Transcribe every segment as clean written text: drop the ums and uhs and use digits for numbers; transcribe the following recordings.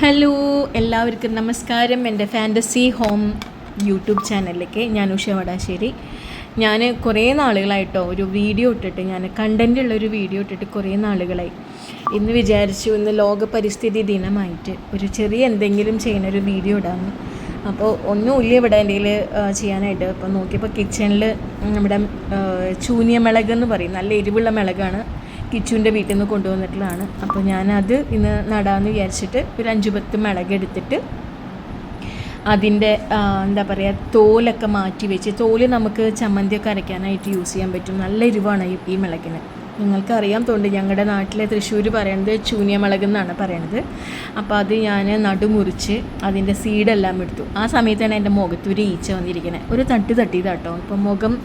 Hello, എല്ലാവർക്കും നമസ്കാരം. എൻ്റെ ഫാൻറ്റസി ഹോം യൂട്യൂബ് ചാനലിലേക്ക് ഞാൻ ഉഷ വടാശ്ശേരി. ഞാൻ കുറേ നാളുകളായിട്ടോ ഒരു വീഡിയോ ഇട്ടിട്ട്, ഞാൻ കണ്ടൻറ്റുള്ളൊരു വീഡിയോ ഇട്ടിട്ട് കുറേ നാളുകളായി. ഇന്ന് വിചാരിച്ചു ഇന്ന് ലോക പരിസ്ഥിതി ദിനമായിട്ട് ഒരു ചെറിയ എന്തെങ്കിലും ചെയ്യുന്നൊരു വീഡിയോ ഇടാമെന്ന്. അപ്പോൾ ഒന്നുമില്ല ഇവിടെ എൻ്റെ കയ്യിൽ ചെയ്യാനായിട്ട്. അപ്പോൾ നോക്കിയപ്പോൾ കിച്ചണിൽ നമ്മുടെ ചൂനിയ മിളക് എന്ന് പറയും, നല്ല എരിവുള്ള മിളകാണ്, കിച്ചുവിൻ്റെ വീട്ടിൽ നിന്ന് കൊണ്ടുവന്നിട്ടുള്ളതാണ്. അപ്പോൾ ഞാനത് ഇന്ന് നടാമെന്ന് വിചാരിച്ചിട്ട് ഒരു 5-10 മിളക് എടുത്തിട്ട് അതിൻ്റെ എന്താ പറയുക, തോലൊക്കെ മാറ്റി വെച്ച്, തോല് നമുക്ക് ചമ്മന്തിയൊക്കെ അരയ്ക്കാനായിട്ട് യൂസ് ചെയ്യാൻ പറ്റും. നല്ല എരിവാണ് ഈ മിളകിന്. നിങ്ങൾക്കറിയാൻ തോന്നുന്നു, ഞങ്ങളുടെ നാട്ടിലെ തൃശ്ശൂർ പറയണത് ചൂനിയ മിളക് എന്നാണ് പറയണത്. അപ്പോൾ അത് ഞാൻ നടുമുറിച്ച് അതിൻ്റെ സീഡെല്ലാം എടുത്തു. ആ സമയത്താണ് എൻ്റെ മുഖത്തൊരു ഈച്ച വന്നിരിക്കുന്നത്. ഒരു തട്ടിയതാട്ടോ. ഇപ്പോൾ മുഖം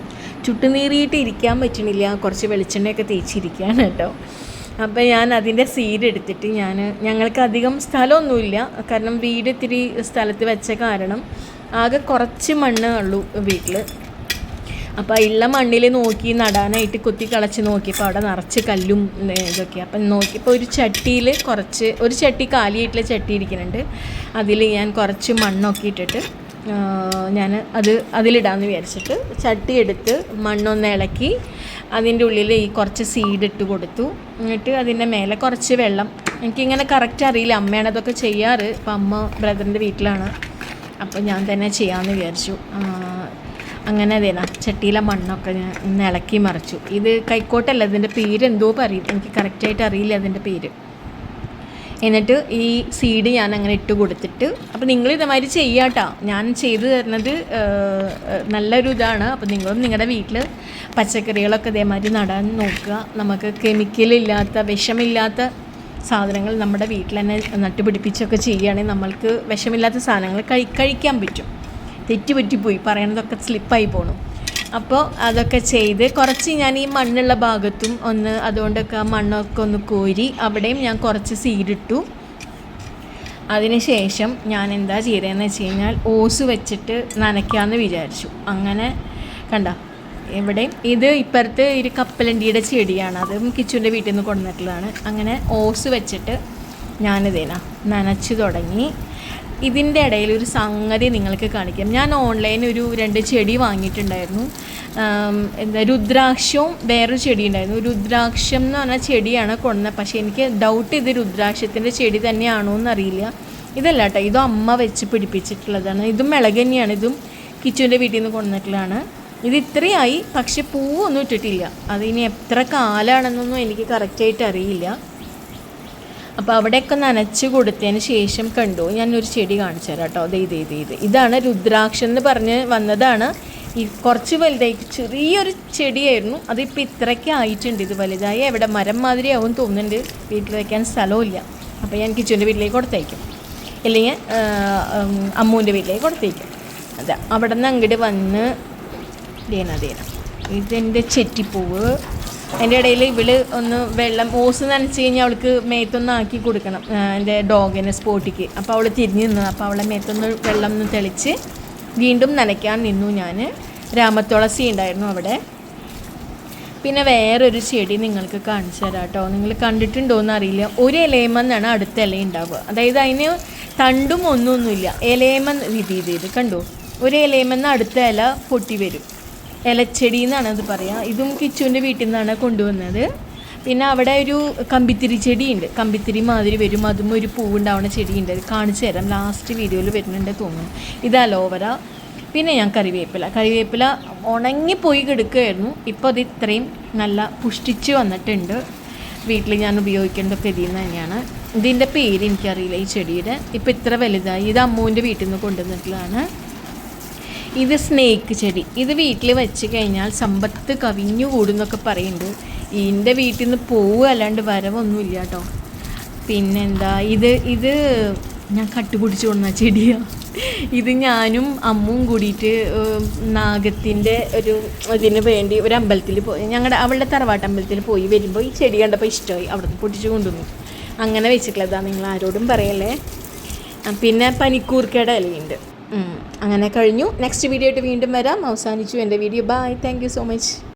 ചുട്ടുനീറിയിട്ട് ഇരിക്കാൻ പറ്റണില്ല, കുറച്ച് വെളിച്ചെണ്ണയൊക്കെ തേച്ചിരിക്കുകയാണ് കേട്ടോ. അപ്പോൾ ഞാൻ അതിൻ്റെ സീഡ് എടുത്തിട്ട് ഞങ്ങൾക്ക് അധികം സ്ഥലമൊന്നുമില്ല, കാരണം വീട് ഇത്തിരി സ്ഥലത്ത് വെച്ച കാരണം ആകെ കുറച്ച് മണ്ണ് ഉള്ളൂ വീട്ടിൽ. അപ്പോൾ ഉള്ള മണ്ണിൽ നോക്കി നടാനായിട്ട് കുത്തി കളച്ച് നോക്കിയപ്പോൾ അവിടെ നിറച്ച് കല്ലും ഇതൊക്കെ. അപ്പം നോക്കിയപ്പോൾ ഒരു ചട്ടി കാലിയായിട്ടുള്ള ചട്ടി ഇരിക്കുന്നുണ്ട്. അതിൽ ഞാൻ കുറച്ച് മണ്ണൊക്കെ ഇട്ടിട്ട് അതിലിടാമെന്ന് വിചാരിച്ചിട്ട് ചട്ടി എടുത്ത് മണ്ണൊന്ന് ഇളക്കി അതിൻ്റെ ഉള്ളിൽ ഈ കുറച്ച് സീഡ് ഇട്ട് കൊടുത്തു. എന്നിട്ട് അതിൻ്റെ മേലെ കുറച്ച് വെള്ളം, എനിക്കിങ്ങനെ കറക്റ്റ് അറിയില്ല, അമ്മയാണ് അതൊക്കെ ചെയ്യാറ്. ഇപ്പം അമ്മ ബ്രദറിൻ്റെ വീട്ടിലാണ്, അപ്പോൾ ഞാൻ തന്നെ ചെയ്യാമെന്ന് വിചാരിച്ചു. അങ്ങനെ അതേനാ ചട്ടിയിലെ മണ്ണൊക്കെ ഞാൻ ഒന്ന് ഇളക്കി മറിച്ചു. ഇത് കൈക്കോട്ടല്ല, ഇതിൻ്റെ പേര് എന്തോ പറയും, എനിക്ക് കറക്റ്റായിട്ട് അറിയില്ല അതിൻ്റെ പേര്. എന്നിട്ട് ഈ സീഡ് ഞാൻ അങ്ങനെ ഇട്ട് കൊടുത്തിട്ട്, അപ്പോൾ നിങ്ങൾ ഇതേമാതിരി ചെയ്യാട്ടോ. ഞാൻ ചെയ്തു തരുന്നത് നല്ലൊരു ഇതാണ്. അപ്പോൾ നിങ്ങളും നിങ്ങളുടെ വീട്ടിൽ പച്ചക്കറികളൊക്കെ ഇതേമാതിരി നടാൻ നോക്കുക. നമുക്ക് കെമിക്കലില്ലാത്ത, വിഷമില്ലാത്ത സാധനങ്ങൾ നമ്മുടെ വീട്ടിൽ തന്നെ നട്ടുപിടിപ്പിച്ചൊക്കെ ചെയ്യുകയാണെങ്കിൽ നമ്മൾക്ക് വിഷമില്ലാത്ത സാധനങ്ങൾ കഴിക്കാൻ പറ്റും. തെറ്റുപറ്റിപ്പോയി, പറയണതൊക്കെ സ്ലിപ്പായി പോകണം. അപ്പോൾ അതൊക്കെ ചെയ്ത് കുറച്ച് ഞാൻ ഈ മണ്ണുള്ള ഭാഗത്തും അതുകൊണ്ടൊക്കെ ആ മണ്ണൊക്കെ ഒന്ന് കോരി അവിടെയും ഞാൻ കുറച്ച് സീഡിട്ടു. അതിനുശേഷം ഞാൻ എന്താ ചെയ്തതെന്ന് വെച്ച് കഴിഞ്ഞാൽ ഓസ് വെച്ചിട്ട് നനയ്ക്കാമെന്ന് വിചാരിച്ചു. അങ്ങനെ കണ്ട എവിടെയും ഇത് ഇപ്പുറത്ത് ഒരു കപ്പലണ്ടിയുടെ ചെടിയാണ്, അതും കിച്ചുവിൻ്റെ വീട്ടിൽ നിന്ന് കൊണ്ടുവന്നിട്ടുള്ളതാണ്. അങ്ങനെ ഓസ് വെച്ചിട്ട് ഞാനിതേനാ നനച്ച് തുടങ്ങി. ഇതിൻ്റെ ഇടയിൽ ഒരു സംഗതി നിങ്ങൾക്ക് കാണിക്കാം. ഞാൻ ഓൺലൈനിൽ ഒരു 2 ചെടി വാങ്ങിയിട്ടുണ്ടായിരുന്നു. രുദ്രാക്ഷവും വേറൊരു ചെടി ഉണ്ടായിരുന്നു. രുദ്രാക്ഷം എന്ന് പറഞ്ഞ ചെടിയാണ് കൊണ്ടുവന്നത്. പക്ഷേ എനിക്ക് ഡൗട്ട് ഇത് രുദ്രാക്ഷത്തിൻ്റെ ചെടി തന്നെയാണോ എന്നറിയില്ല. ഇതല്ല കേട്ടോ, ഇതും അമ്മ വെച്ച് പിടിപ്പിച്ചിട്ടുള്ളതാണ്. ഇതും മിളക് തന്നെയാണ്, ഇതും കിച്ചുവിൻ്റെ വീട്ടിൽ നിന്ന് കൊണ്ടുവന്നിട്ടുള്ളതാണ്. ഇത് ഇത്രയായി, പക്ഷെ പൂവൊന്നും ഇട്ടിട്ടില്ല. അതിനി എത്ര കാലമാണെന്നൊന്നും എനിക്ക് കറക്റ്റായിട്ട് അറിയില്ല. അപ്പോൾ അവിടെയൊക്കെ നനച്ച് കൊടുത്തതിന് ശേഷം കണ്ടു, ഞാനൊരു ചെടി കാണിച്ചു തരാം കേട്ടോ. ഇതാണ് രുദ്രാക്ഷം എന്ന് പറഞ്ഞ് വന്നതാണ്. ഈ കുറച്ച് വലുതായി ചെറിയൊരു ചെടിയായിരുന്നു, അതിപ്പോൾ ഇത്രയ്ക്ക് ആയിട്ടുണ്ട്. ഇത് വലുതായി എവിടെ മരം മാതിരിയാവും തോന്നുന്നുണ്ട്. വീട്ടിൽ വയ്ക്കാൻ സ്ഥലമില്ല. അപ്പോൾ ഞാൻ കിച്ചുവിൻ്റെ വീട്ടിലേക്ക് കൊടുത്തയക്കും, ഇല്ലെങ്കിൽ അമ്മൂൻ്റെ വീട്ടിലേക്ക് കൊടുത്തയക്കും. അതാ അവിടെ നിന്ന് അങ്ങോട്ട് വന്ന് ദേന ഇതെൻ്റെ ചെറ്റിപ്പൂവ്. അതിൻ്റെ ഇടയിൽ ഇവള് ഒന്ന് വെള്ളം ഓസ് നനച്ച് കഴിഞ്ഞാൽ അവൾക്ക് മേത്തൊന്ന് ആക്കി കൊടുക്കണം, എൻ്റെ ഡോഗിനെ സ്പോട്ടിക്ക്. അപ്പോൾ അവൾ തിരിഞ്ഞ് നിന്നു. അപ്പോൾ അവളെ മേത്തൊന്ന് വെള്ളം ഒന്ന് തെളിച്ച് വീണ്ടും നനയ്ക്കാൻ നിന്നു ഞാൻ. രാമത്തുളസി ഉണ്ടായിരുന്നു അവിടെ. പിന്നെ വേറൊരു ചെടി നിങ്ങൾക്ക് കാണിച്ചു തരാം കേട്ടോ. നിങ്ങൾ കണ്ടിട്ടുണ്ടോയെന്ന് അറിയില്ല. ഒരു ഇലയമെന്നാണ് അടുത്ത ഇല ഉണ്ടാവുക, അതായത് അതിന് തണ്ടും ഒന്നുമില്ല. ഇലയമൻ ഇത് കണ്ടോ, ഒരു ഇലയമെന്ന് അടുത്ത ഇല പൊട്ടി വരും. ഇലച്ചെടി എന്നാണ് അത് പറയുക. ഇതും കിച്ചുവിൻ്റെ വീട്ടിൽ നിന്നാണ് കൊണ്ടുവന്നത്. പിന്നെ അവിടെ ഒരു കമ്പിത്തിരി ചെടിയുണ്ട്, കമ്പിത്തിരി മാതിരി വരും, അതും ഒരു പൂവുണ്ടാവുന്ന ചെടിയുണ്ട്. അത് കാണിച്ചു തരാം, ലാസ്റ്റ് വീഡിയോയിൽ വരുന്നുണ്ട് തോന്നുന്നു. ഇത് അലോവര. പിന്നെ ഞാൻ കറിവേപ്പില ഉണങ്ങിപ്പോയി കിടക്കുകയായിരുന്നു. ഇപ്പോൾ അത് ഇത്രയും നല്ല പുഷ്ടിച്ച് വന്നിട്ടുണ്ട്. വീട്ടിൽ ഞാൻ ഉപയോഗിക്കേണ്ടതൊക്കെ ഇതിൽ നിന്ന് തന്നെയാണ്. ഇതിൻ്റെ പേര് എനിക്കറിയില്ല ഈ ചെടിയുടെ. ഇപ്പോൾ ഇത്ര വലുതായി. ഇത് അമ്മൂൻ്റെ വീട്ടിൽ നിന്ന് കൊണ്ടുവന്നിട്ടുള്ളതാണ്. ഇത് സ്നേക്ക് ചെടി. ഇത് വീട്ടിൽ വെച്ച് കഴിഞ്ഞാൽ സമ്പത്ത് കവിഞ്ഞു കൂടുന്നൊക്കെ പറയുന്നുണ്ട്. എൻ്റെ വീട്ടിൽ നിന്ന് പോവുക അല്ലാണ്ട് വരവൊന്നുമില്ല കേട്ടോ. പിന്നെന്താ ഇത് ഞാൻ കട്ടുപിടിച്ച് കൊണ്ടുവന്ന ചെടിയാണ്. ഇത് ഞാനും അമ്മും കൂടിയിട്ട് നാഗത്തിൻ്റെ ഇതിന് വേണ്ടി ഒരു അമ്പലത്തിൽ പോയി, അവളുടെ തറവാട്ട് അമ്പലത്തിൽ പോയി വരുമ്പോൾ ഈ ചെടി കണ്ടപ്പോൾ ഇഷ്ടമായി, അവിടെ നിന്ന് പൊട്ടിച്ച് കൊണ്ടുവന്നു. അങ്ങനെ വെച്ചിട്ടുള്ളതാണ്, നിങ്ങൾ ആരോടും പറയല്ലേ. പിന്നെ പനിക്കൂർക്കയുടെ ഇലയുണ്ട്. അങ്ങനെ കഴിഞ്ഞു. നെക്സ്റ്റ് വീഡിയോ ആയിട്ട് വീണ്ടും വരാം. അവസാനിച്ചു എൻ്റെ video. Bye, thank you so much.